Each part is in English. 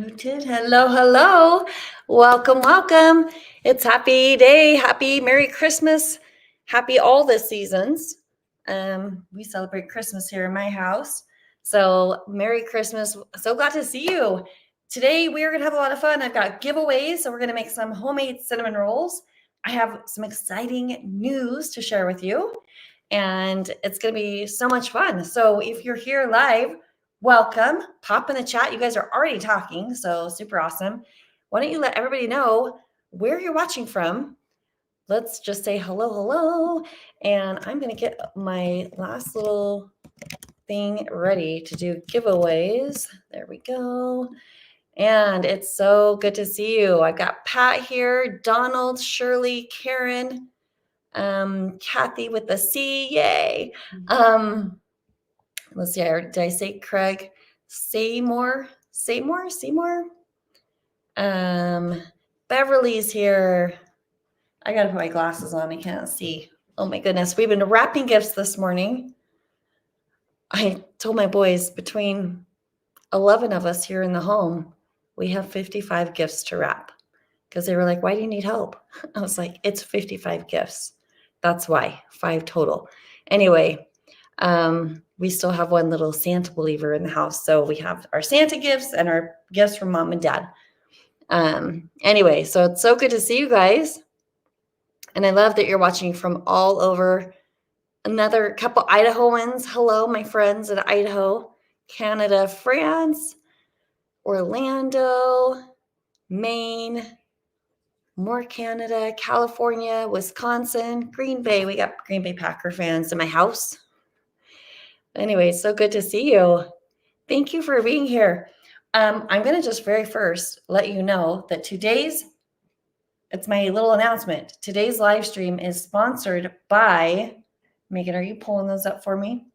Muted. Hello, hello. Welcome, welcome. It's happy day. Happy Merry Christmas. Happy all the seasons. We celebrate Christmas here in my house. So Merry Christmas. So glad to see you. Today we are going to have a lot of fun. I've got giveaways. So we're going to make some homemade cinnamon rolls. I have some exciting news to share with you. And it's going to be so much fun. So if you're here live, welcome. Pop in the chat. You guys are already talking, so super awesome. Why don't you let everybody know where you're watching from? Let's just say hello, hello. And I'm going to get my last little thing ready to do giveaways. There we go. And it's so good to see you. I've got Pat here, Donald, Shirley, Karen, Kathy with the C, yay. Let's see, did I say Craig? Seymour. Beverly's here. I gotta put my glasses on, I can't see. Oh my goodness, we've been wrapping gifts this morning. I told my boys between 11 of us here in the home, we have 55 gifts to wrap. Because they were like, why do you need help? I was like, it's 55 gifts. That's why, 5 total. Anyway, we still have one little Santa believer in the house. So we have our Santa gifts and our gifts from mom and dad. Anyway, so it's so good to see you guys. And I love that you're watching from all over. Another couple Idahoans. Hello, my friends in Idaho, Canada, France, Orlando, Maine, more Canada, California, Wisconsin, Green Bay. We got Green Bay Packer fans in my house. Anyway, so good to see you. Thank you for being here. I'm going to just very first let you know that it's my little announcement. Today's live stream is sponsored by, Megan, are you pulling those up for me?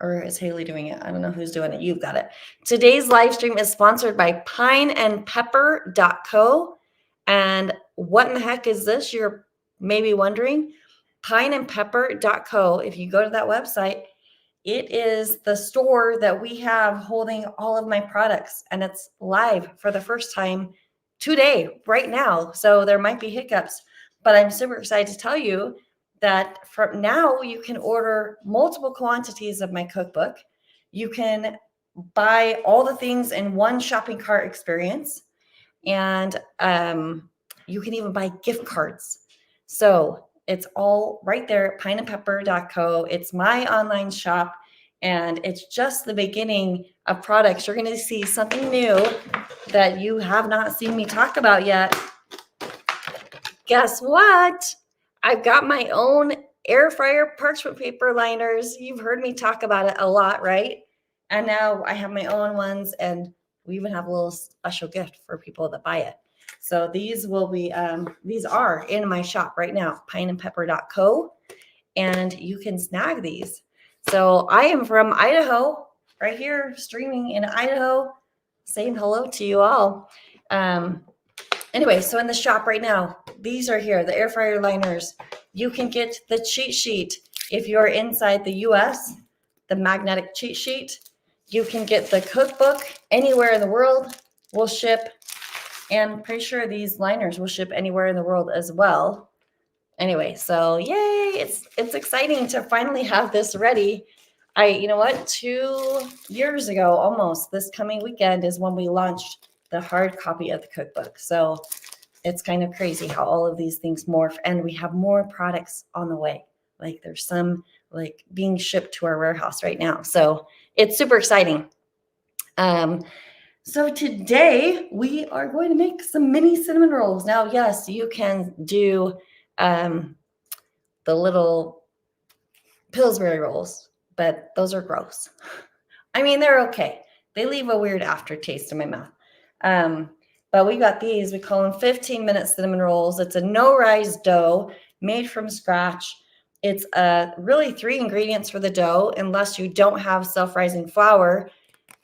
Or is Haley doing it? I don't know who's doing it. You've got it. Today's live stream is sponsored by pineandpepper.co. And what in the heck is this? You're maybe wondering. Pineandpepper.co. If you go to that website, it is the store that we have holding all of my products, and it's live for the first time today, right now. So there might be hiccups, but I'm super excited to tell you that from now you can order multiple quantities of my cookbook. You can buy all the things in one shopping cart experience, and you can even buy gift cards. So it's all right there at pineandpepper.co. It's my online shop, and it's just the beginning of products. You're going to see something new that you have not seen me talk about yet. Guess what? I've got my own air fryer parchment paper liners. You've heard me talk about it a lot, right? And now I have my own ones, and we even have a little special gift for people that buy it. So these will be, these are in my shop right now, pineandpepper.co, and you can snag these. So I am from Idaho, right here, streaming in Idaho, saying hello to you all. Anyway, so in the shop right now, these are here, the air fryer liners. You can get the cheat sheet if you're inside the US, the magnetic cheat sheet. You can get the cookbook anywhere in the world. We'll ship, and pretty sure these liners will ship anywhere in the world as well. Anyway, so yay, it's exciting to finally have this ready. You know what, 2 years ago, almost, this coming weekend is when we launched the hard copy of the cookbook. So it's kind of crazy how all of these things morph, and we have more products on the way. Like there's some like being shipped to our warehouse right now. So it's super exciting. So today we are going to make some mini cinnamon rolls. Now, yes, you can do the little Pillsbury rolls, but those are gross. I mean, they're okay. They leave a weird aftertaste in my mouth. But we got these. We call them 15-minute cinnamon rolls. It's a no-rise dough made from scratch. It's really 3 ingredients for the dough, unless you don't have self-rising flour.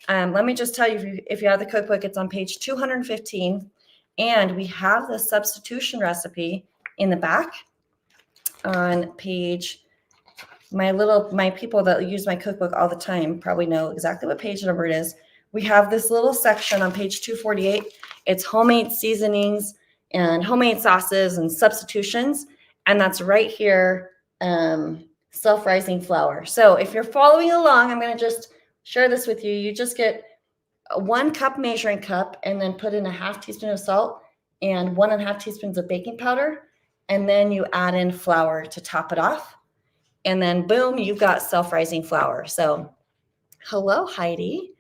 Let me just tell you, if you have the cookbook, it's on page 215. And we have the substitution recipe in the back on page, my people that use my cookbook all the time probably know exactly what page number it is. we have this little section on page 248. It's homemade seasonings and homemade sauces and substitutions. And that's right here, self-rising flour. So if you're following along, I'm going to just share this with you. You just get 1 cup measuring cup and then put in a 1/2 teaspoon of salt and 1.5 teaspoons of baking powder. And then you add in flour to top it off. And then boom, you've got self-rising flour. So hello, Heidi.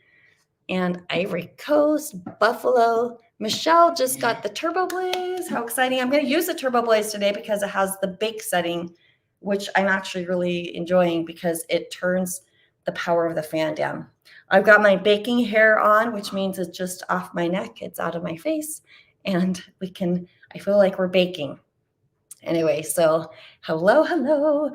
And Ivory Coast, Buffalo. Michelle just got the TurboBlaze. How exciting. I'm going to use the TurboBlaze today because it has the bake setting, which I'm actually really enjoying because it turns the power of the fan down. I've got my baking hair on, which means it's just off my neck. It's out of my face. And I feel like we're baking. Anyway, so hello.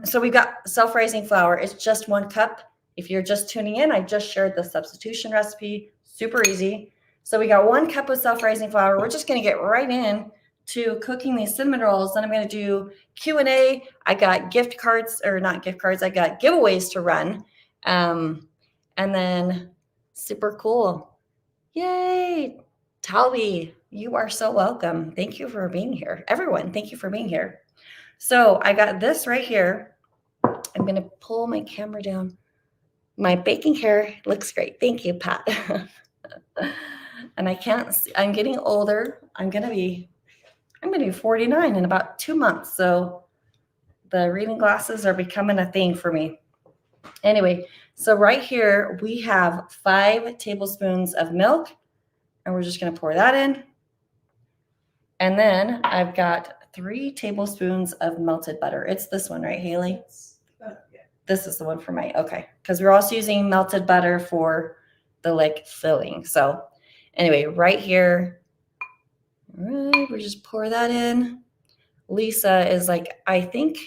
So we've got self-rising flour. It's just 1 cup. If you're just tuning in, I just shared the substitution recipe, super easy. So we got 1 cup of self-rising flour. We're just going to get right in to cooking these cinnamon rolls. Then I'm going to do Q&A. I got gift cards, or not gift cards. I got giveaways to run. And then super cool. Yay. Talby, you are so welcome. Thank you for being here. Everyone, thank you for being here. So I got this right here. I'm going to pull my camera down. My baking hair looks great. Thank you, Pat. And I can't see, I'm getting older. I'm going to be 49 in about 2 months. So the reading glasses are becoming a thing for me. Anyway, so right here we have 5 tablespoons of milk, and we're just going to pour that in. And then I've got 3 tablespoons of melted butter. It's this one, right, Haley? This is the one for my, okay. Because we're also using melted butter for the filling. So anyway, right here, all right, we just pour that in. Lisa is like, I think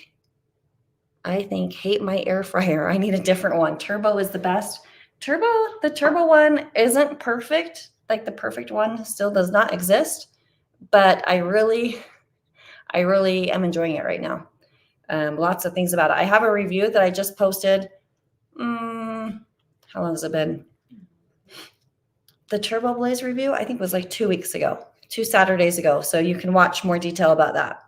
hate my air fryer. I need a different one. Turbo is the best. The turbo one isn't perfect. Like the perfect one still does not exist, but I really am enjoying it right now. Lots of things about it. I have a review that I just posted. How long has it been? The TurboBlaze review, I think was like 2 weeks ago, 2 Saturdays ago. So you can watch more detail about that.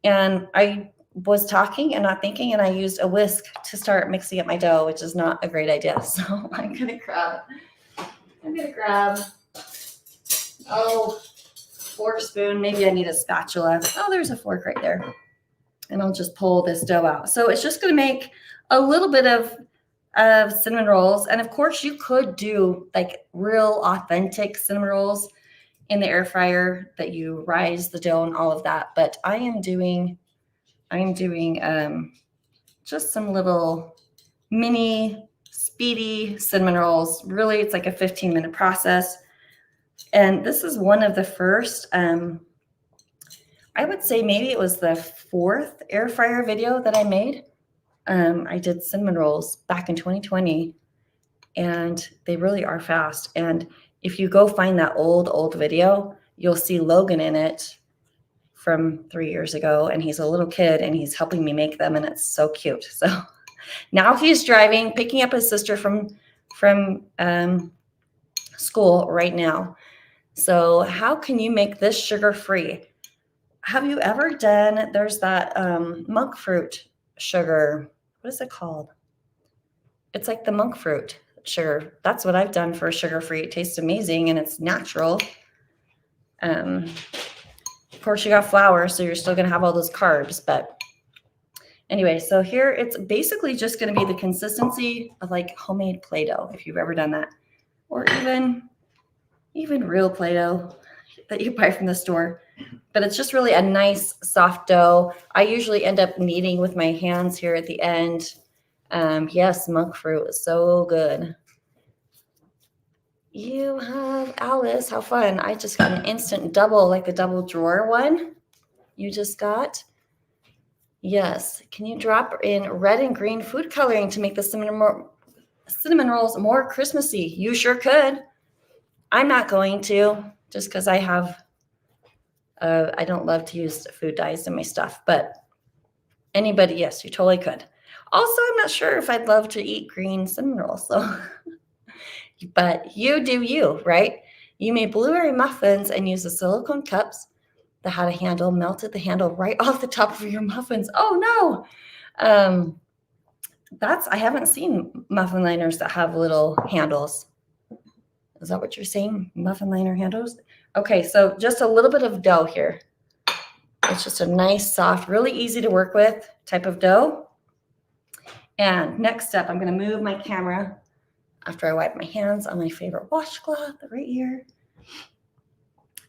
And I was talking and not thinking, and I used a whisk to start mixing up my dough, which is not a great idea. So I'm gonna grab, fork, spoon. Maybe I need a spatula. Oh, there's a fork right there. And I'll just pull this dough out. So it's just going to make a little bit of cinnamon rolls. And of course you could do like real authentic cinnamon rolls in the air fryer that you rise the dough and all of that. But I am doing just some little mini speedy cinnamon rolls. Really, it's like a 15-minute process. And this is one of the first, I would say maybe it was the 4th air fryer video that I made. I did cinnamon rolls back in 2020, and they really are fast. And if you go find that old video, you'll see Logan in it from 3 years ago, and he's a little kid and he's helping me make them, and it's so cute. So now he's driving, picking up his sister from school right now. So how can you make this sugar-free? Have you ever done, there's that monk fruit sugar. What is it called? It's like the monk fruit sugar. That's what I've done for sugar-free. It tastes amazing and it's natural. Of course, you got flour, so you're still going to have all those carbs. But anyway, so here it's basically just going to be the consistency of like homemade Play-Doh, if you've ever done that. Or even real Play-Doh that you buy from the store. But it's just really a nice soft dough. I usually end up kneading with my hands here at the end. Yes, monk fruit is so good. You have Alice, how fun. I just got an instant double, like the double drawer one you just got. Yes, can you drop in red and green food coloring to make the cinnamon rolls more Christmassy? You sure could. I'm not going to, just because I have, I don't love to use food dyes in my stuff, but anybody, yes, you totally could. Also, I'm not sure if I'd love to eat green cinnamon rolls, so but you do you, right? You made blueberry muffins and used the silicone cups that had a handle, melted the handle right off the top of your muffins. Oh no. I haven't seen muffin liners that have little handles. Is that what you're saying? Muffin liner handles? Okay, so just a little bit of dough here. It's just a nice, soft, really easy to work with type of dough. And next step, I'm going to move my camera after I wipe my hands on my favorite washcloth right here.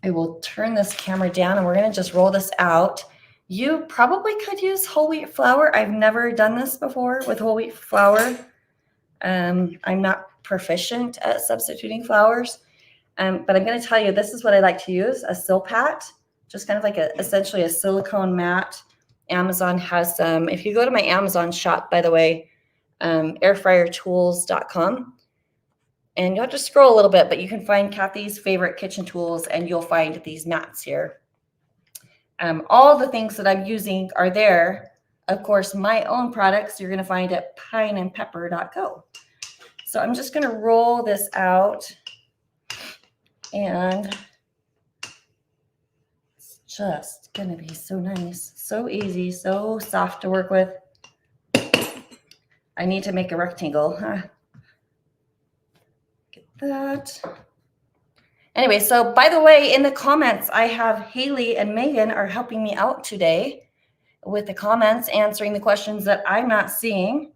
I will turn this camera down and we're going to just roll this out. You probably could use whole wheat flour. I've never done this before with whole wheat flour. I'm not proficient at substituting flours, but I'm going to tell you, this is what I like to use, a Silpat, just kind of like essentially a silicone mat. Amazon has some. If you go to my Amazon shop, by the way, airfryertools.com, and you'll have to scroll a little bit, but you can find Kathy's favorite kitchen tools and you'll find these mats here. All the things that I'm using are there. Of course, my own products you're going to find at pineandpepper.co. So I'm just going to roll this out, and it's just going to be so nice, so easy, so soft to work with. I need to make a rectangle. Get that. Anyway, so by the way, in the comments, I have Haley and Megan are helping me out today with the comments, answering the questions that I'm not seeing,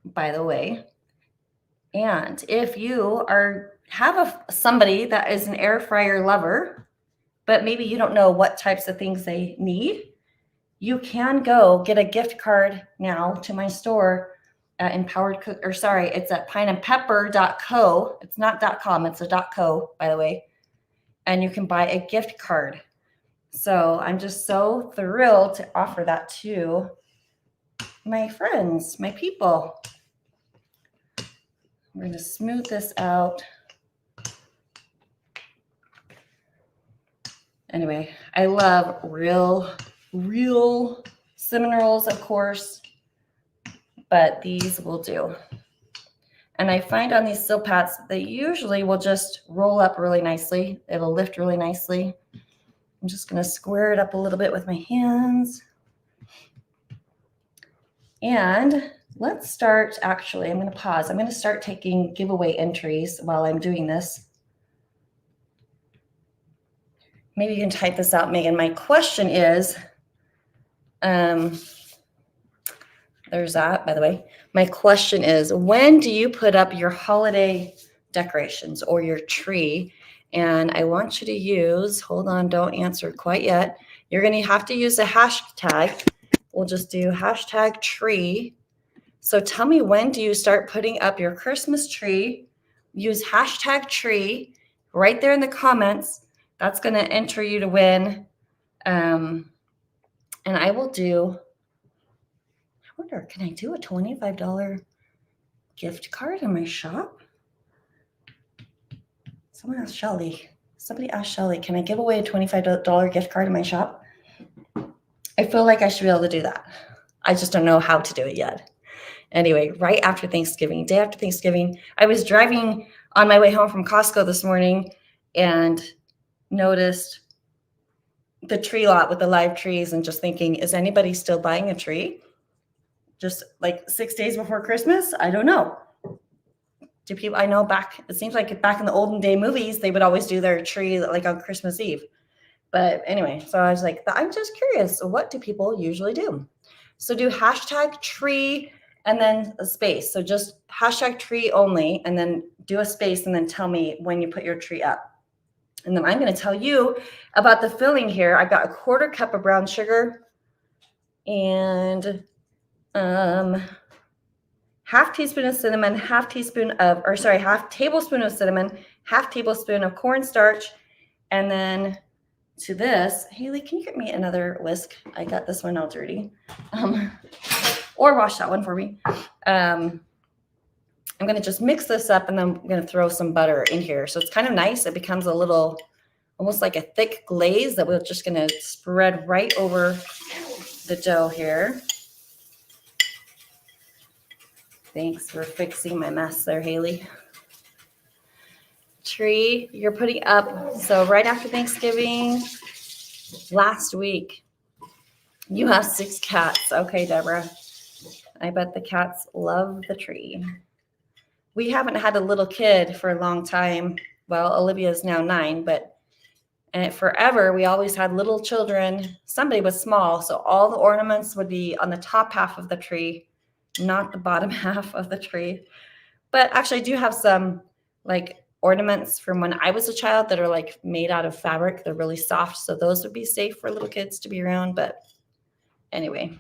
by the way. And if you have somebody that is an air fryer lover, but maybe you don't know what types of things they need, you can go get a gift card now to my store at it's at pineandpepper.co. It's not .com, it's a .co, by the way. And you can buy a gift card. So I'm just so thrilled to offer that to my friends, my people. We're going to smooth this out. Anyway, I love real cinnamon rolls, of course, but these will do. And I find on these Silpats, they usually will just roll up really nicely. It'll lift really nicely. I'm just going to square it up a little bit with my hands. And let's start, actually, I'm going to pause. I'm going to start taking giveaway entries while I'm doing this. Maybe you can type this out, Megan. My question is, there's that, by the way. My question is, when do you put up your holiday decorations or your tree? And I want you to use, hold on, don't answer quite yet. You're going to have to use a hashtag. We'll just do hashtag tree. So tell me, when do you start putting up your Christmas tree? Use hashtag tree right there in the comments. That's going to enter you to win. And I will do, I wonder, can I do a $25 gift card in my shop? Somebody asked Shelly, can I give away a $25 gift card in my shop? I feel like I should be able to do that. I just don't know how to do it yet. Anyway, right after Thanksgiving, day after Thanksgiving, I was driving on my way home from Costco this morning and noticed the tree lot with the live trees and just thinking, is anybody still buying a tree? Just like 6 days before Christmas? I don't know. Do people, I know it seems like back in the olden day movies, they would always do their tree like on Christmas Eve. But anyway, so I was like, I'm just curious. What do people usually do? So do hashtag tree and then a space. So just hashtag tree only, and then do a space and then tell me when you put your tree up. And then I'm going to tell you about the filling here. I've got a 1/4 cup of brown sugar and half tablespoon of cinnamon, half tablespoon of cinnamon, half tablespoon of cornstarch. And then to this, Haley, can you get me another whisk? I got this one all dirty. Or wash that one for me. I'm going to just mix this up, and then I'm going to throw some butter in here. So it's kind of nice. It becomes a little, almost like a thick glaze that we're just going to spread right over the dough here. Thanks for fixing my mess there, Haley. Tree you're putting up. So right after Thanksgiving, last week, you have 6 cats. Okay, Deborah. I bet the cats love the tree. We haven't had a little kid for a long time. Well, Olivia is now 9, and forever we always had little children. Somebody was small, so all the ornaments would be on the top half of the tree, not the bottom half of the tree. But actually, I do have some like ornaments from when I was a child that are like made out of fabric. They're really soft, so those would be safe for little kids to be around. But anyway,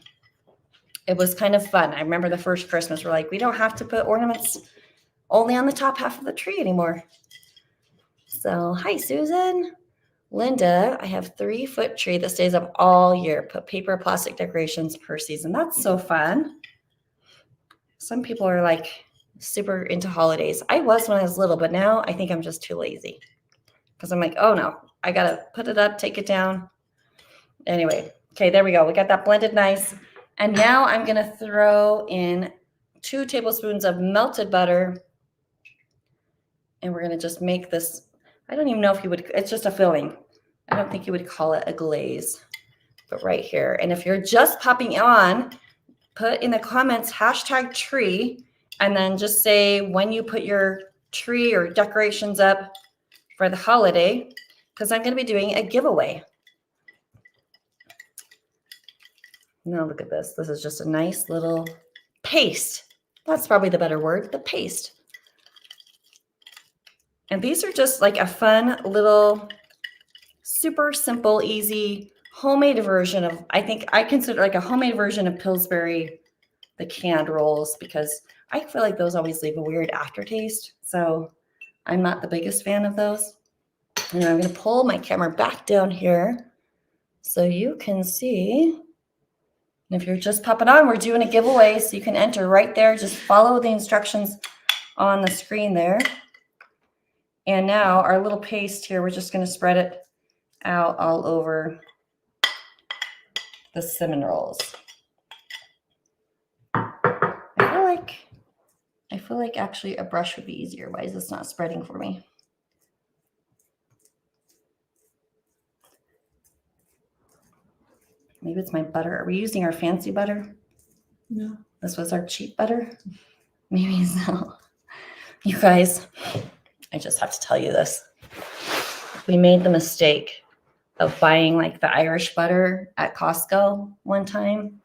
it was kind of fun. I remember the first Christmas, we're like, we don't have to put ornaments only on the top half of the tree anymore. So, hi, Susan. Linda, I have 3-foot tree that stays up all year. Put paper, plastic decorations per season. That's so fun. Some people are like super into holidays. I was when I was little, but now I think I'm just too lazy because I'm like, oh no, I got to put it up, take it down. Anyway, okay, there we go. We got that blended nice. And now I'm going to throw in 2 tablespoons of melted butter. And we're going to just make this. I don't even know if you would, it's just a filling. I don't think you would call it a glaze, but right here. And if you're just popping on, put in the comments #tree, and then just say when you put your tree or decorations up for the holiday, because I'm going to be doing a giveaway. Now look at this. This is just a nice little paste. That's probably the better word, the paste. And these are just like a fun little, super simple, easy, homemade version of, I consider like a homemade version of Pillsbury, the canned rolls, because I feel like those always leave a weird aftertaste. So I'm not the biggest fan of those. And I'm going to pull my camera back down here so you can see. And if you're just popping on, we're doing a giveaway, so you can enter right there. Just follow the instructions on the screen there. And now our little paste here, we're just going to spread it out all over the cinnamon rolls. I feel like actually a brush would be easier. Why is this not spreading for me? Maybe it's my butter. Are we using our fancy butter? No. This was our cheap butter? Maybe so. You guys, I just have to tell you this. We made the mistake of buying like the Irish butter at Costco one time.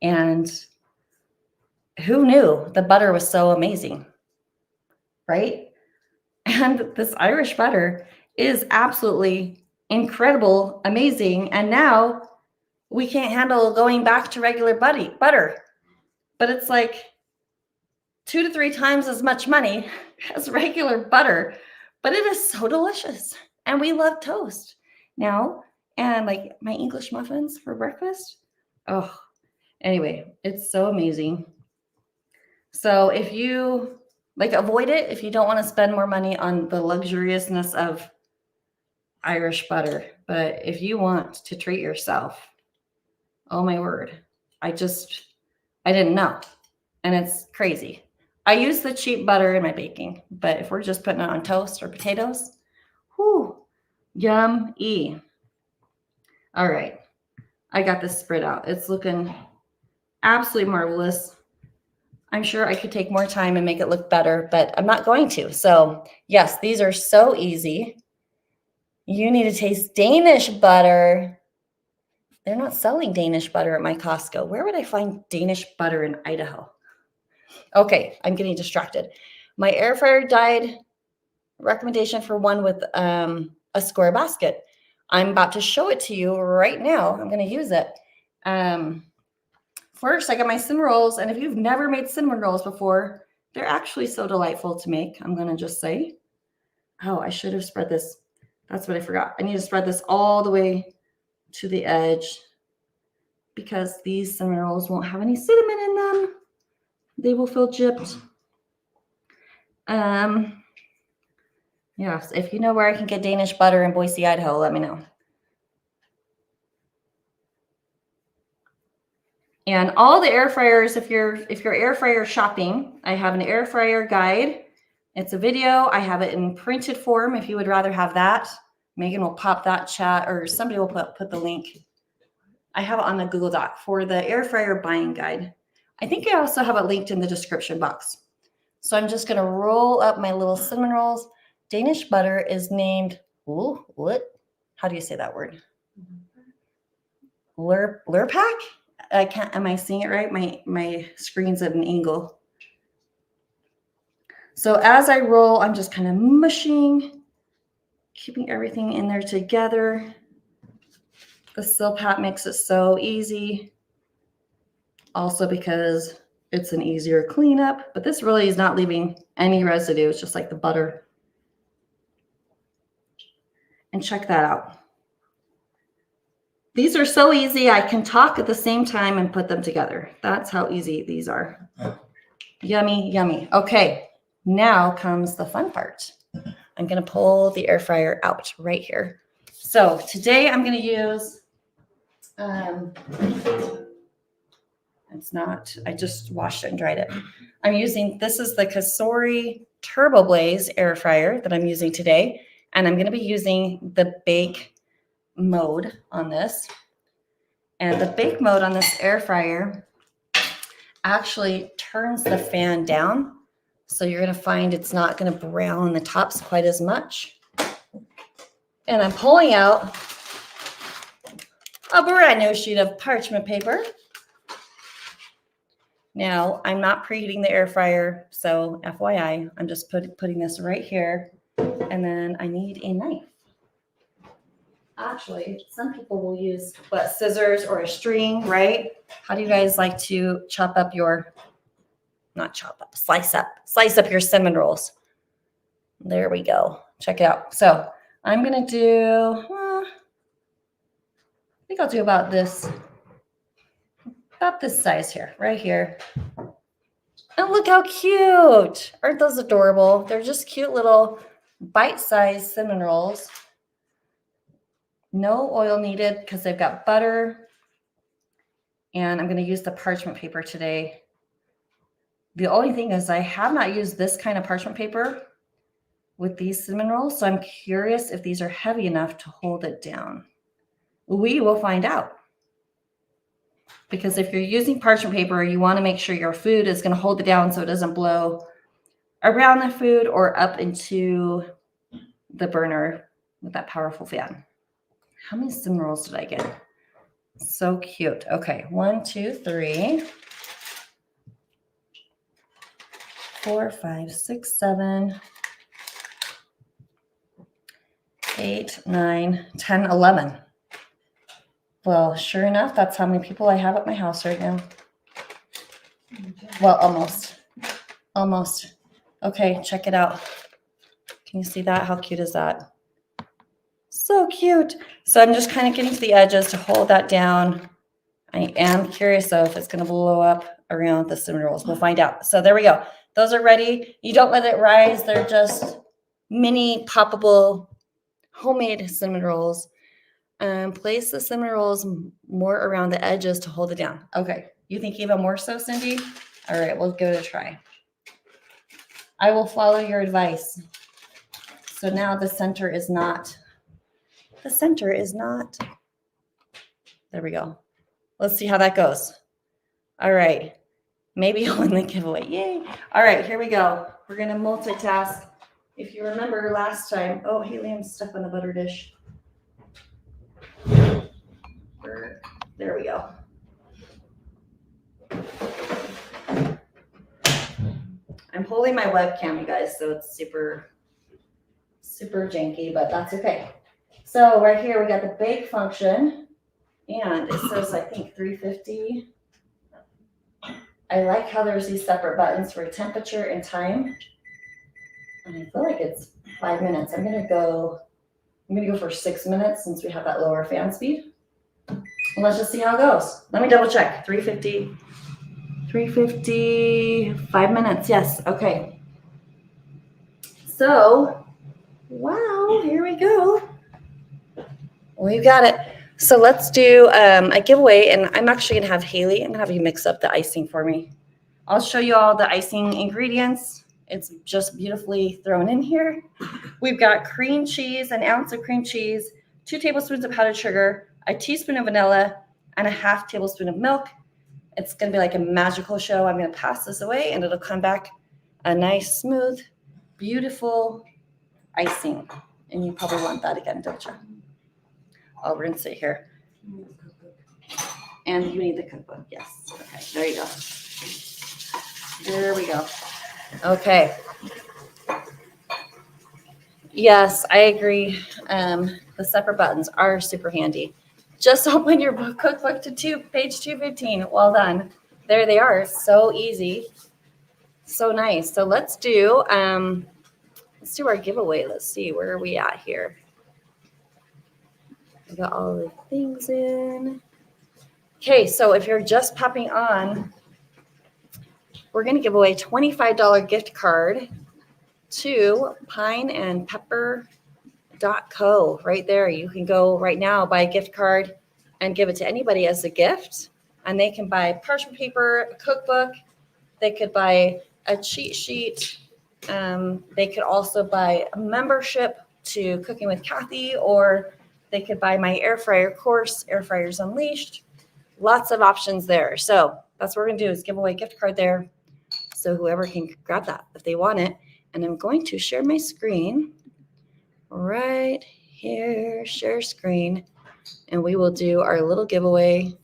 And who knew the butter was so amazing, right? And this Irish butter is absolutely incredible, amazing. And now we can't handle going back to regular butter. But it's like 2 to 3 times as much money as regular butter. But it is so delicious. And we love toast now. And like my English muffins for breakfast. Oh, anyway, it's so amazing. So if you like, avoid it if you don't want to spend more money on the luxuriousness of Irish butter. But if you want to treat yourself, oh my word, I didn't know. And it's crazy. I use the cheap butter in my baking, but if we're just putting it on toast or potatoes, whoo, yum-y. All right, I got this spread out. It's looking absolutely marvelous. I'm sure I could take more time and make it look better, but I'm not going to. So yes, these are so easy. You need to taste Danish butter. They're not selling Danish butter at my Costco. Where would I find Danish butter in Idaho? Okay, I'm getting distracted. My air fryer died. Recommendation for one with a square basket. I'm about to show it to you right now. I'm going to use it. First, I got my cinnamon rolls, and if you've never made cinnamon rolls before, they're actually so delightful to make. I'm going to just say, oh, I should have spread this. That's what I forgot. I need to spread this all the way to the edge because these cinnamon rolls won't have any cinnamon in them. They will feel gypped. Yes, if you know where I can get Danish butter in Boise, Idaho, let me know. And all the air fryers, if you're air fryer shopping, I have an air fryer guide. It's a video. I have it in printed form if you would rather have that. Megan will pop that chat, or somebody will put the link. I have it on the Google Doc for the air fryer buying guide. I think I also have it linked in the description box. So I'm just going to roll up my little cinnamon rolls. Danish butter is named, what? How do you say that word? Lurpak? Am I seeing it right? My screen's at an angle. So as I roll, I'm just kind of mushing, keeping everything in there together. The Silpat makes it so easy. Also because it's an easier cleanup, but this really is not leaving any residue. It's just like the butter. And check that out. These are so easy. I can talk at the same time and put them together. That's how easy these are. Yummy, yummy. Okay, now comes the fun part. I'm going to pull the air fryer out right here. So today I'm going to use, it's not, I just washed it and dried it. I'm using, this is the Cosori TurboBlaze Air Fryer that I'm using today. And I'm going to be using the bake mode on this. And the bake mode on this air fryer actually turns the fan down. So you're going to find it's not going to brown the tops quite as much. And I'm pulling out a brand new sheet of parchment paper. Now, I'm not preheating the air fryer, so FYI, I'm just putting this right here. And then I need a knife. Actually, some people will use scissors or a string, right? How do you guys like to chop up your, not chop up, slice up your cinnamon rolls? There we go. Check it out. So I'm going to do, I think I'll do about this size here, right here. And look how cute. Aren't those adorable? They're just cute little bite-sized cinnamon rolls. No oil needed because they've got butter. And I'm going to use the parchment paper today. The only thing is I have not used this kind of parchment paper with these cinnamon rolls. So I'm curious if these are heavy enough to hold it down. We will find out. Because if you're using parchment paper, you want to make sure your food is going to hold it down so it doesn't blow around the food or up into the burner with that powerful fan. How many cinnamon rolls did I get? So cute. Okay, 1, 2, 3, 4, 5, 6, 7, 8, 9, 10, 11. Well, sure enough, that's how many people I have at my house right now. Well, almost. Okay, check it out. Can you see that? How cute is that? So cute. So I'm just kind of getting to the edges to hold that down. I am curious though if it's going to blow up around the cinnamon rolls. We'll find out. So there we go. Those are ready. You don't let it rise. They're just mini poppable homemade cinnamon rolls. Place the cinnamon rolls more around the edges to hold it down. Okay. You think even more so, Cindy? All right. We'll give it a try. I will follow your advice. So now the center is not. There we go. Let's see how that goes. All right. Maybe I'll win the giveaway. Yay. All right, here we go. We're going to multitask. If you remember last time, oh, Haley, I'm stuck on the butter dish. There we go. I'm holding my webcam, you guys, so it's super janky, but that's okay. So right here, we got the bake function, and it says, I think, 350. I like how there's these separate buttons for temperature and time. And I feel like it's 5 minutes. I'm gonna go for 6 minutes since we have that lower fan speed. And let's just see how it goes. Let me double check. 350, 5 minutes. Yes, okay. So, wow, here we go. We've got it. So let's do a giveaway, and I'm actually gonna have Haley, I'm gonna have you mix up the icing for me. I'll show you all the icing ingredients. It's just beautifully thrown in here. We've got cream cheese, an ounce of cream cheese, 2 tablespoons of powdered sugar, a teaspoon of vanilla, and a half tablespoon of milk. It's gonna be like a magical show. I'm gonna pass this away and it'll come back a nice, smooth, beautiful icing. And you probably want that again, don't you? I'll rinse it here. And you need the cookbook, yes. Okay, there you go. There we go. Okay. Yes, I agree. The separate buttons are super handy. Just open your cookbook to page 215. Well done. There they are. So easy. So nice. So let's do our giveaway. Let's see, where are we at here? We got all the things in. Okay, so if you're just popping on, we're going to give away a $25 gift card to pineandpepper.co. Right there. You can go right now, buy a gift card and give it to anybody as a gift. And they can buy parchment paper, a cookbook. They could buy a cheat sheet. They could also buy a membership to Cooking with Kathy, or they could buy my air fryer course, Air Fryers Unleashed. Lots of options there. So that's what we're going to do, is give away a gift card there. So whoever can grab that if they want it. And I'm going to share my screen right here, share screen, and we will do our little giveaway.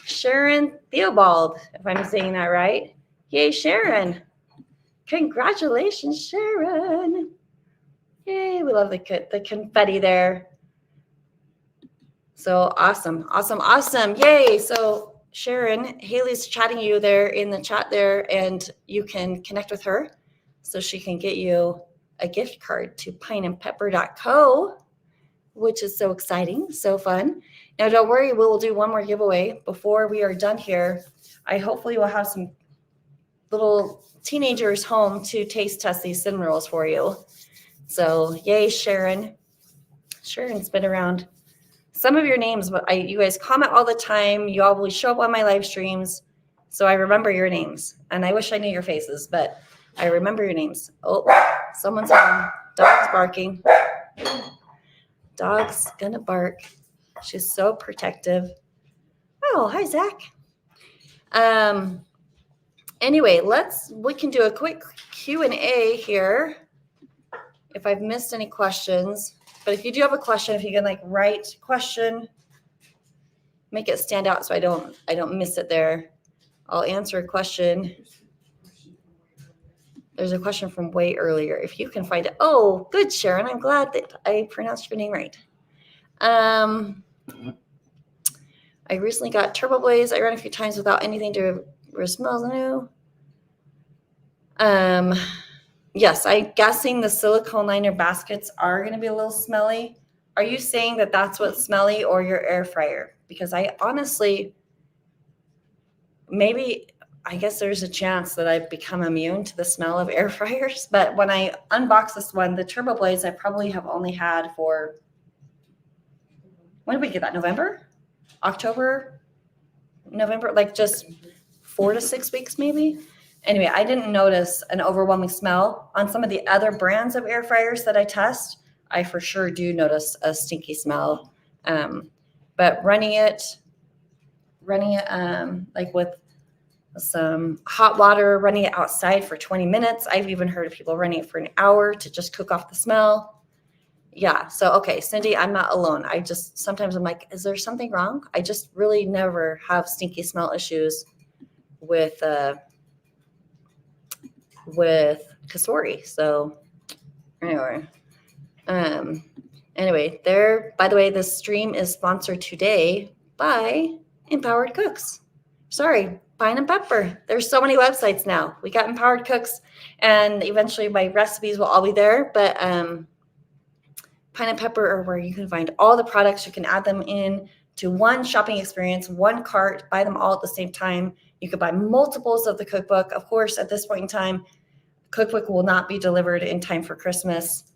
Sharon Theobald, if I'm saying that right. Yay, Sharon. Congratulations, Sharon. Yay, we love the confetti there. So awesome. Yay. So Sharon, Haley's chatting you there in the chat there, and you can connect with her so she can get you a gift card to pineandpepper.co, which is so exciting, so fun. Now, don't worry, we will do one more giveaway before we are done here. I hopefully will have some little teenagers home to taste test these cinnamon rolls for you. So yay, Sharon. Sharon's been around. Some of your names, but you guys comment all the time. You always show up on my live streams. So I remember your names. And I wish I knew your faces, but I remember your names. Oh, someone's home. Dog's barking. Dog's gonna bark. She's so protective. Oh, hi, Zach. Anyway, we can do a quick Q&A here if I've missed any questions. But if you do have a question, if you can write question, make it stand out so I don't miss it there. I'll answer a question. There's a question from way earlier. If you can find it. Oh, good, Sharon. I'm glad that I pronounced your name right. I recently got TurboBlaze. I ran a few times without anything to smells new. Yes, I'm guessing the silicone liner baskets are going to be a little smelly. Are you saying that that's what's smelly, or your air fryer? Because I honestly, I guess there's a chance that I've become immune to the smell of air fryers. But when I unbox this one, the TurboBlaze, I probably have only had for, when did we get that? November? October? November? Just 4 to 6 weeks maybe? Anyway, I didn't notice an overwhelming smell. On some of the other brands of air fryers that I test, I for sure do notice a stinky smell. But running it with some hot water, running it outside for 20 minutes. I've even heard of people running it for an hour to just cook off the smell. Yeah. So, okay, Cindy, I'm not alone. Sometimes I'm like, is there something wrong? I just really never have stinky smell issues with Cosori. So anyway, by the way, this stream is sponsored today by Empowered Cooks. Sorry, Pine and Pepper. There's so many websites now. We got Empowered Cooks, and eventually my recipes will all be there. But Pine and Pepper are where you can find all the products. You can add them in to one shopping experience, one cart, buy them all at the same time. You could buy multiples of the cookbook. Of course, at this point in time, cookbook will not be delivered in time for Christmas,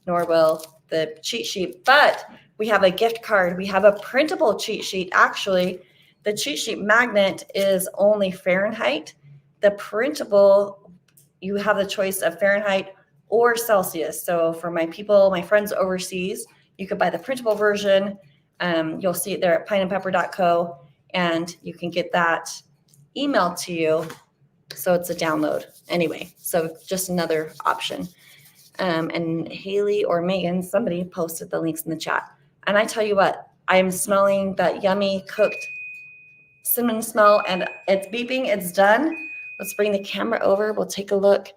nor will the cheat sheet, but we have a gift card. We have a printable cheat sheet. Actually, the cheat sheet magnet is only Fahrenheit. The printable, you have the choice of Fahrenheit or Celsius. So for my friends overseas, you could buy the printable version. You'll see it there at pineandpepper.co, and you can get that emailed to you. So it's a download. Anyway, so just another option. And Haley or Megan, somebody posted the links in the chat. And I tell you what, I'm smelling that yummy cooked cinnamon smell, and it's beeping. It's done. Let's bring the camera over. We'll take a look.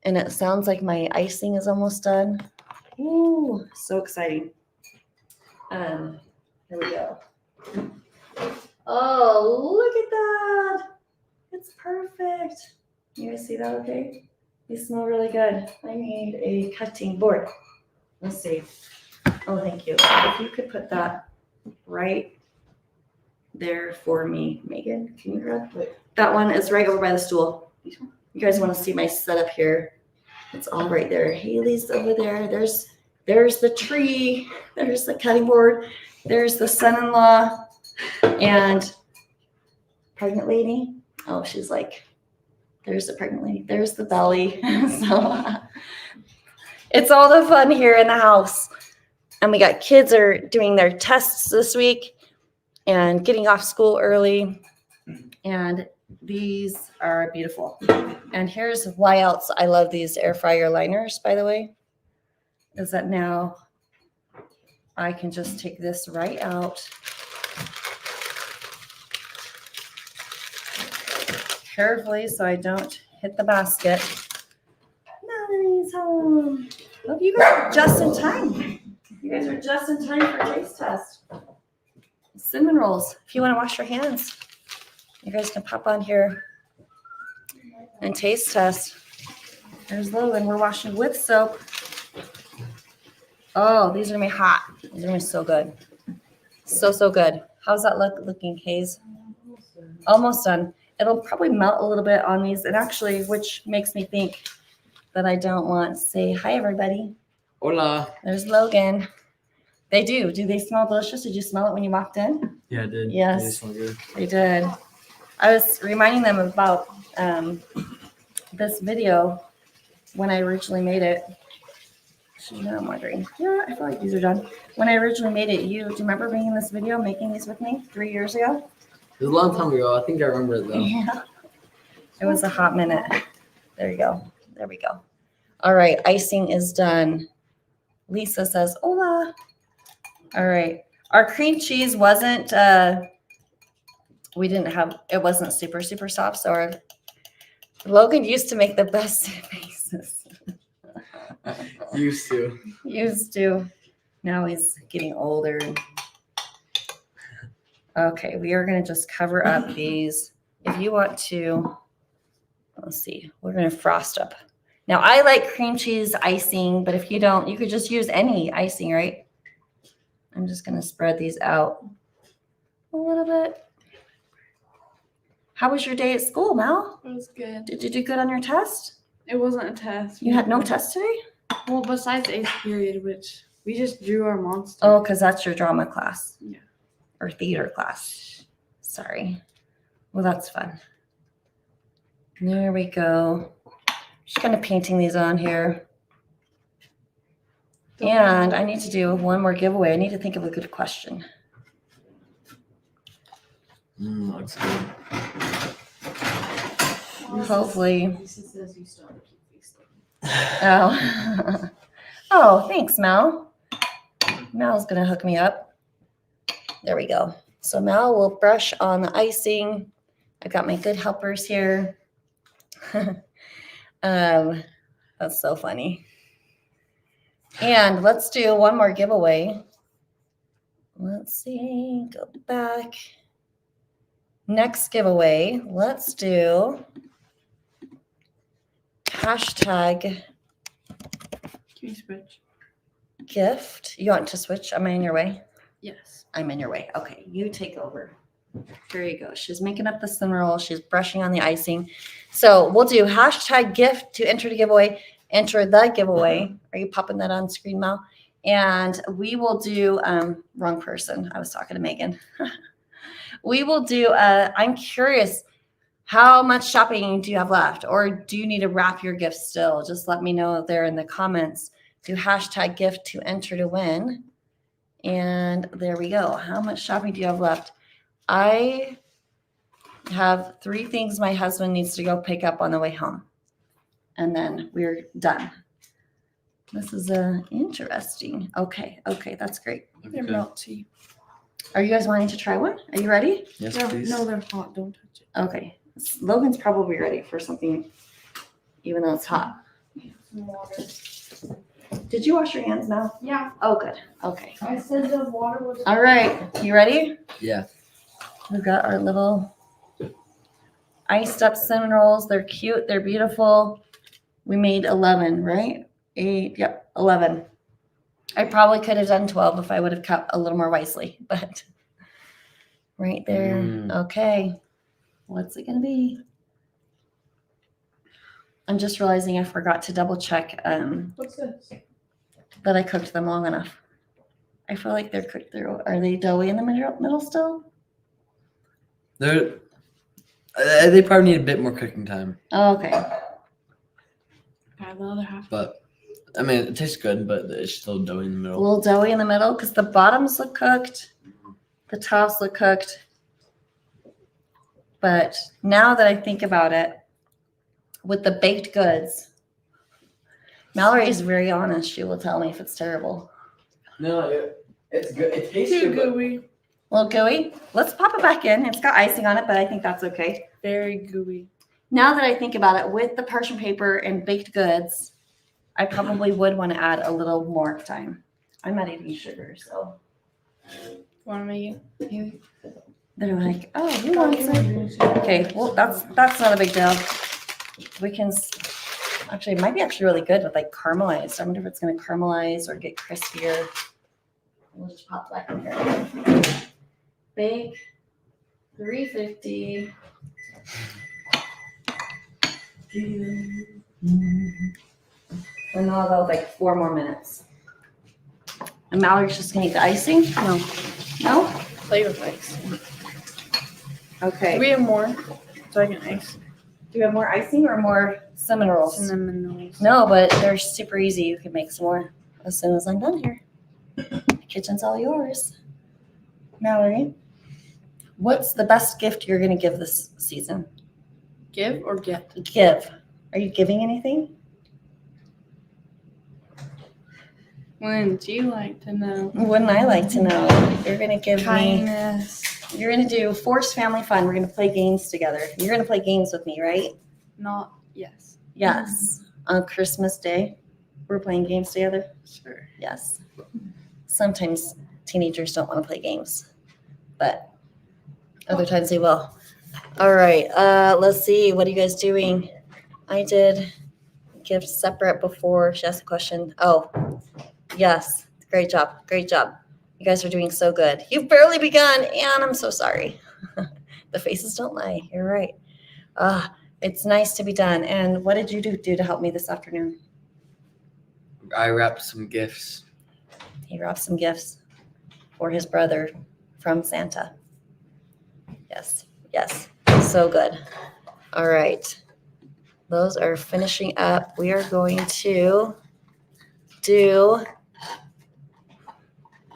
And it sounds like my icing is almost done. Ooh, so exciting. Here we go. Oh, look at that. It's perfect. You guys see that okay? They smell really good. I need a cutting board. Let's see. Oh, thank you. If you could put that right there for me, Megan. Can you grab it? That one is right over by the stool. You guys want to see my setup here? It's all right there. Haley's over there. There's the tree. There's the cutting board. There's the son-in-law and pregnant lady. Oh, she's like, there's the pregnant lady. There's the belly. So it's all the fun here in the house. And we got kids are doing their tests this week and getting off school early. And these are beautiful. And here's why else I love these air fryer liners, by the way, is that now I can just take this right out. Carefully so I don't hit the basket. Melanie's home. Look, you guys are just in time. You guys are just in time for taste test. Cinnamon rolls. If you want to wash your hands, you guys can pop on here and taste test. There's Logan. We're washing with soap. Oh, these are gonna be hot. These are gonna be so good. So good. How's that looking, Hayes? Almost done. It'll probably melt a little bit on these, and actually, which makes me think that I don't want to say hi, everybody. Hola. There's Logan. They do. Do they smell delicious? Did you smell it when you walked in? Yeah, I did. Yes. They smell good. They did. I was reminding them about this video when I originally made it. I'm wondering. Yeah, I feel like these are done. When I originally made it, do you remember making this video, making these with me 3 years ago? It was a long time ago. I think I remember it though. Yeah. It was a hot minute. There you go. There we go. All right. Icing is done. Lisa says, hola. All right. Our cream cheese wasn't, it wasn't super, super soft. So Logan used to make the best faces. Used to. Now he's getting older. Okay, we are going to just cover up these. If you want to, let's see, we're going to frost up. Now, I like cream cheese icing, but if you don't, you could just use any icing, right? I'm just going to spread these out a little bit. How was your day at school, Mal? It was good. Did you do good on your test? It wasn't a test. You had no test today? Well, besides 8th period, which we just drew our monster. Oh, because that's your drama class. Yeah. Or theater class. Sorry. Well, that's fun. There we go. Just kind of painting these on here. And I need to do one more giveaway. I need to think of a good question. Looks good. Hopefully. Oh. Oh, thanks, Mel. Mel's going to hook me up. There we go. So Mel will brush on the icing. I've got my good helpers here. That's so funny. And let's do one more giveaway. Let's see, go back. Next giveaway, let's do hashtag Can you switch? gift. You want to switch? Am I in your way? Yes. I'm in your way. Okay, you take over. There you go. She's making up the cinnamon roll. She's brushing on the icing. So we'll do hashtag gift to enter the giveaway. Enter the giveaway. Are you popping that on screen, Mel? And we will do wrong person. I was talking to Megan. We will do. I'm curious. How much shopping do you have left? Or do you need to wrap your gift still? Just let me know there in the comments. Do hashtag gift to enter to win. And there we go. How much shopping do you have left? I have 3 things my husband needs to go pick up on the way home. And then we're done. This is interesting. Okay, that's great. They're melty. Are you guys wanting to try one? Are you ready? Yes, No, please. no, they're hot. Don't touch it. Okay. Logan's probably ready for something, even though it's hot. Some water. Did you wash your hands now? Yeah. Oh, good. Okay. I said the water was. All right. You ready? Yeah. We've got our little iced up cinnamon rolls. They're cute. They're beautiful. We made 11, right? 8. Yep, 11. I probably could have done 12 if I would have cut a little more wisely, but right there. Okay. What's it going to be? I'm just realizing I forgot to double check What's this? that I cooked them long enough. I feel like they're cooked through. Are they doughy in the middle still? They probably need a bit more cooking time, Oh, okay. The other half. but I mean, it tastes good, but it's still doughy in the A middle. little doughy in the middle because the bottoms look cooked. The tops look cooked. But now that I think about it, with the baked goods, Mallory is very honest. She will tell me if it's terrible. No, it's good. It tastes Too good. gooey. A little gooey. Let's pop it back in. It's got icing on it, but I think that's okay. Very gooey. Now that I think about it, with the parchment paper and baked goods, I probably would want to add a little more time. I'm not eating sugar, so Want to make it? they're like, "Oh, who wants it?" Okay, well, that's not a big deal. We can actually, it might be actually really good with like caramelized. I wonder if it's going to caramelize or get crispier. We'll just pop back in here. Bake 350. And I'll go like 4 more minutes. And Mallory's just gonna eat the icing? No? Play with ice. Okay. Do we have more? So I can ice. Do you have more icing or more cinnamon rolls? Cinnamon rolls. No, but they're super easy. You can make some more as soon as I'm done here. The kitchen's all yours. Mallory, what's the best gift you're gonna give this season? Give or get? Give. Are you giving anything? Wouldn't you like to know? Wouldn't I like to know? You're gonna give me. Kindness. You're gonna do forced family fun. We're gonna play games together. You're gonna play games with me, right? Not yes. Yes. On Christmas Day, we're playing games together. Sure. Yes. Sometimes teenagers don't want to play games, but other times they will. All right. Let's see. What are you guys doing? I did gift separate before she asked the question. Oh, yes. Great job. Great job. You guys are doing so good. You've barely begun, and I'm so sorry. The faces don't lie. You're right. It's nice to be done. And what did you do to help me this afternoon? I wrapped some gifts. He wrapped some gifts for his brother from Santa. Yes, yes, so good. All right, those are finishing up. We are going to do,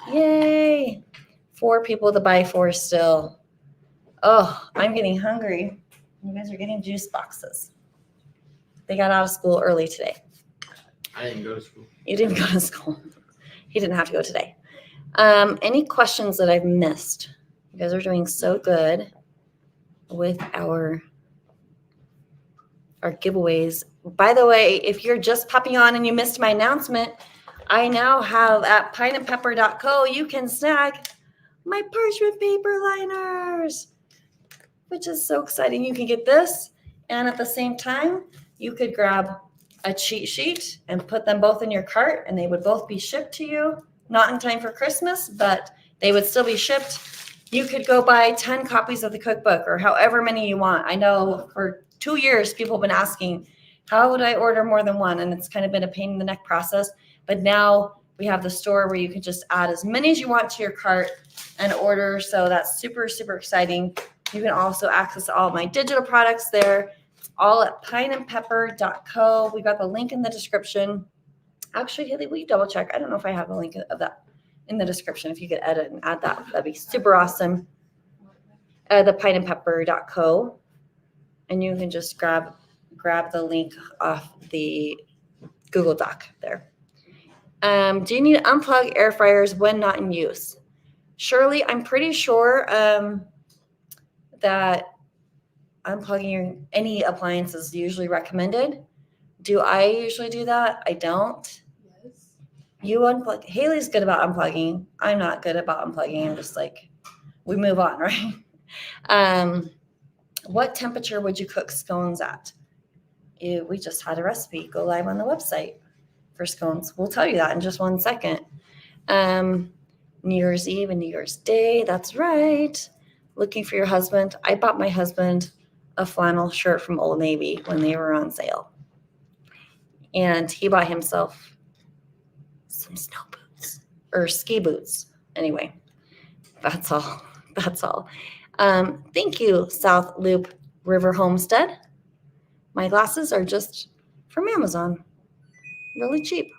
yay, 4 people to buy 4 still. Oh, I'm getting hungry. You guys are getting juice boxes. They got out of school early today. I didn't go to school. You didn't go to school. He didn't have to go today. Any questions that I've missed? You guys are doing so good with our giveaways. By the way, if you're just popping on and you missed my announcement, I now have at pineandpepper.co, you can snag my parchment paper liners, which is so exciting. You can get this, and at the same time, you could grab a cheat sheet and put them both in your cart, and they would both be shipped to you. Not in time for Christmas, but They would still be shipped. You could go buy 10 copies of the cookbook or however many you want. I know for 2 years, people have been asking, how would I order more than one? And it's kind of been a pain in the neck process. But now we have the store where you can just add as many as you want to your cart and order. So that's super, super exciting. You can also access all my digital products there, all at pineandpepper.co. We got the link in the description. Actually, Haley, will you double check? I don't know if I have a link of that in the description. If you could edit and add that, that'd be super awesome. The pineandpepper.co. And you can just grab the link off the Google Doc there. Do you need to unplug air fryers when not in use? Shirley, I'm pretty sure that unplugging any appliance is usually recommended. Do I usually do that? I don't. Yes. You unplug. Haley's good about unplugging. I'm not good about unplugging. I'm just like, we move on, right? What temperature would you cook scones at? We just had a recipe go live on the website for scones. We'll tell you that in just 1 second. New Year's Eve and New Year's Day. That's right. Looking for your husband. I bought my husband a flannel shirt from Old Navy when they were on sale. And he bought himself some snow boots or ski boots. Anyway, that's all. That's all. Thank you, South Loop River Homestead. My glasses are just from Amazon. Really cheap.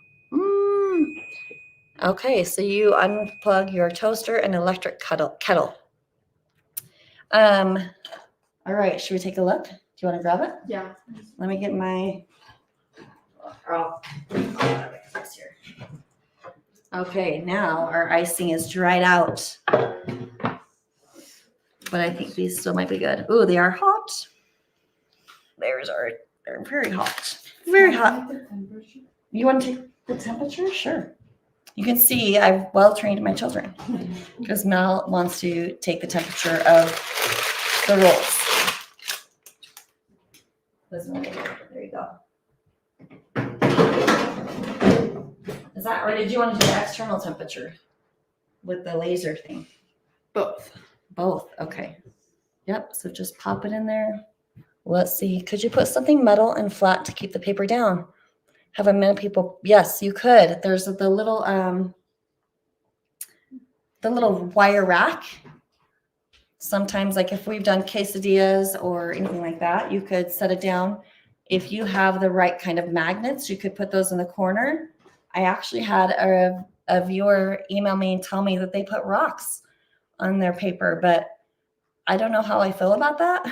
Okay, so you unplug your toaster and electric kettle. All right, should we take a look? Do you want to grab it? Yeah. Let me get my. Here. Okay, now our icing is dried out. But I think these still might be good. Ooh, they are hot. They're very hot. Very hot. You want to take the temperature? Sure. You can see I've well trained my children because Mel wants to take the temperature of the rolls. There you go. Is that, or did you want to do the external temperature with the laser thing? Both. Both. Okay. Yep. So just pop it in there. Let's see. Could you put something metal and flat to keep the paper down? Have a minute, people. Yes, you could. There's the little wire rack. Sometimes, like if we've done quesadillas or anything like that, you could set it down. If you have the right kind of magnets, you could put those in the corner. I actually had a viewer email me and tell me that they put rocks on their paper, but I don't know how I feel about that.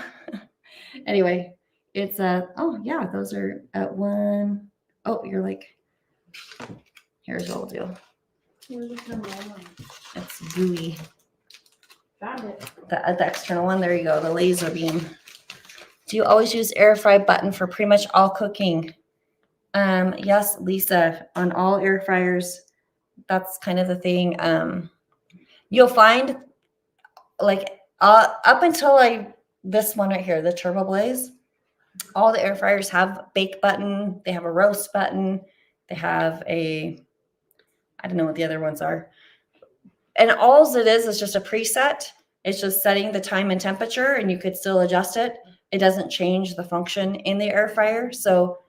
Anyway, it's oh yeah, those are at 1. Oh, you're like, here's what we'll do. It's gooey. Found it. The external one, there you go, the laser beam. Do you always use air fry button for pretty much all cooking? Yes, Lisa, on all air fryers, that's kind of the thing. You'll find like up until this one right here, the TurboBlaze, all the air fryers have bake button. They have a roast button. They have I don't know what the other ones are. And all it is just a preset. It's just setting the time and temperature, and you could still adjust it. It doesn't change the function in the air fryer. So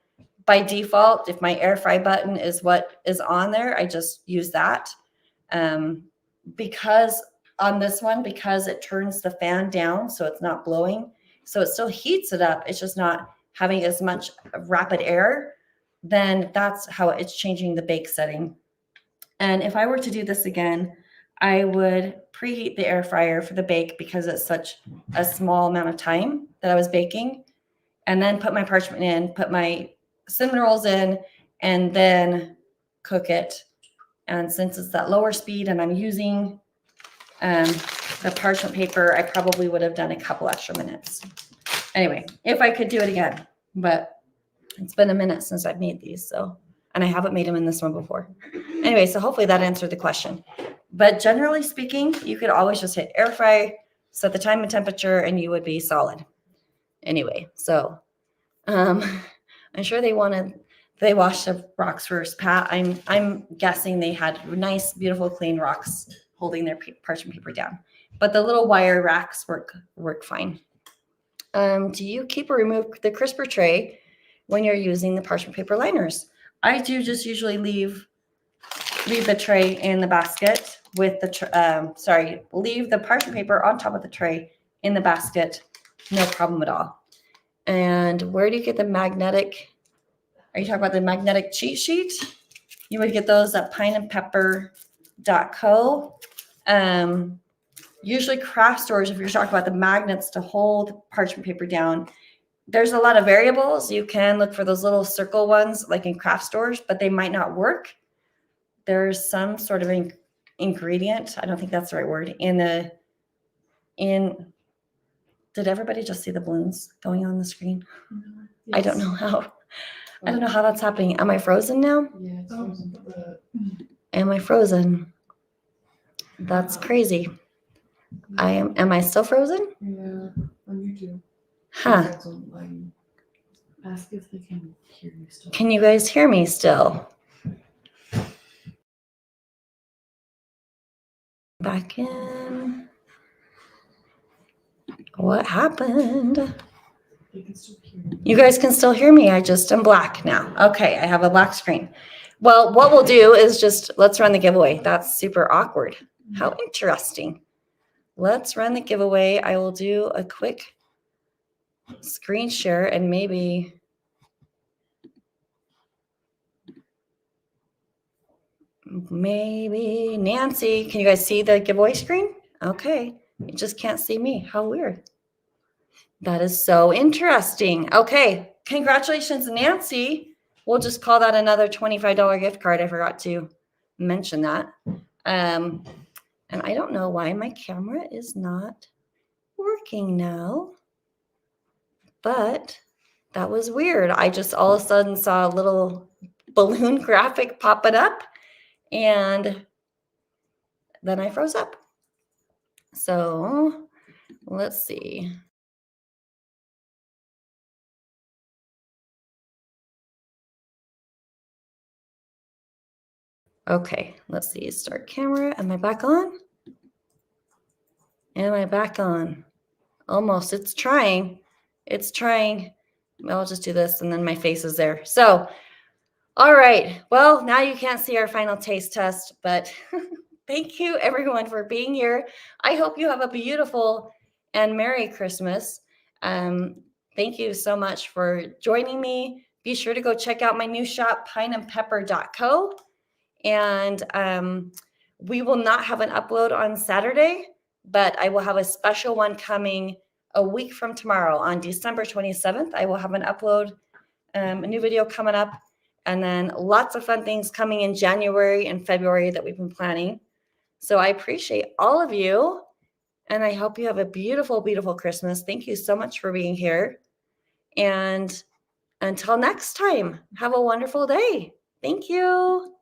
by default, if my air fry button is what is on there, I just use that. Because on this one, because it turns the fan down so it's not blowing, so it still heats it up. It's just not having as much rapid air. Then that's how it's changing the bake setting. And if I were to do this again, I would preheat the air fryer for the bake because it's such a small amount of time that I was baking, and then put my parchment in, put my cinnamon rolls in, and then cook it. And since it's that lower speed and I'm using the parchment paper, I probably would have done a couple extra minutes. Anyway, if I could do it again, but it's been a minute since I've made these, so, and I haven't made them in this one before. Anyway, so hopefully that answered the question. But generally speaking, you could always just hit air fry, set the time and temperature, and you would be solid. Anyway, so I'm sure they washed the rocks first, Pat. I'm guessing they had nice, beautiful, clean rocks holding their parchment paper down. But the little wire racks work fine. Do you keep or remove the crisper tray when you're using the parchment paper liners? I do just usually leave the tray in the basket with the leave the parchment paper on top of the tray in the basket, no problem at all. And where do you get the magnetic? Are you talking about the magnetic cheat sheet? You would get those at pineandpepper.co. Usually craft stores, if you're talking about the magnets to hold parchment paper down, there's a lot of variables. You can look for those little circle ones like in craft stores, but they might not work. There's some sort of ingredient, I don't think that's the right word, did everybody just see the balloons going on the screen? Yes. I don't know how. I don't know how that's happening. Am I frozen now? Yeah, it's frozen. Am I frozen? That's crazy. Am I still frozen? Yeah, on YouTube. Huh. Ask if they can hear you still. Can you guys hear me still? Back in. What happened? They can still hear you. You guys can still hear me. I'm black now. Okay, I have a black screen. Well, what we'll do is let's run the giveaway. That's super awkward. How interesting. Let's run the giveaway. I will do a quick screen share and maybe Nancy, can you guys see the giveaway screen? Okay, you just can't see me. How weird. That is so interesting. Okay, congratulations, Nancy. We'll just call that another $25 gift card. I forgot to mention that. And I don't know why my camera is not working now, but that was weird. I just all of a sudden saw a little balloon graphic popping up, and then I froze up. So let's see. Okay, let's see. Start camera. Am I back on? Am I back on? Almost. It's trying. It's trying. I'll just do this and then my face is there. So, all right. Well, now you can't see our final taste test, but thank you everyone for being here. I hope you have a beautiful and Merry Christmas. Thank you so much for joining me. Be sure to go check out my new shop, pineandpepper.co. And we will not have an upload on Saturday, but I will have a special one coming a week from tomorrow on December 27th. I will have an upload, a new video coming up, and then lots of fun things coming in January and February that we've been planning. So I appreciate all of you, and I hope you have a beautiful, beautiful Christmas. Thank you so much for being here. And until next time, have a wonderful day. Thank you.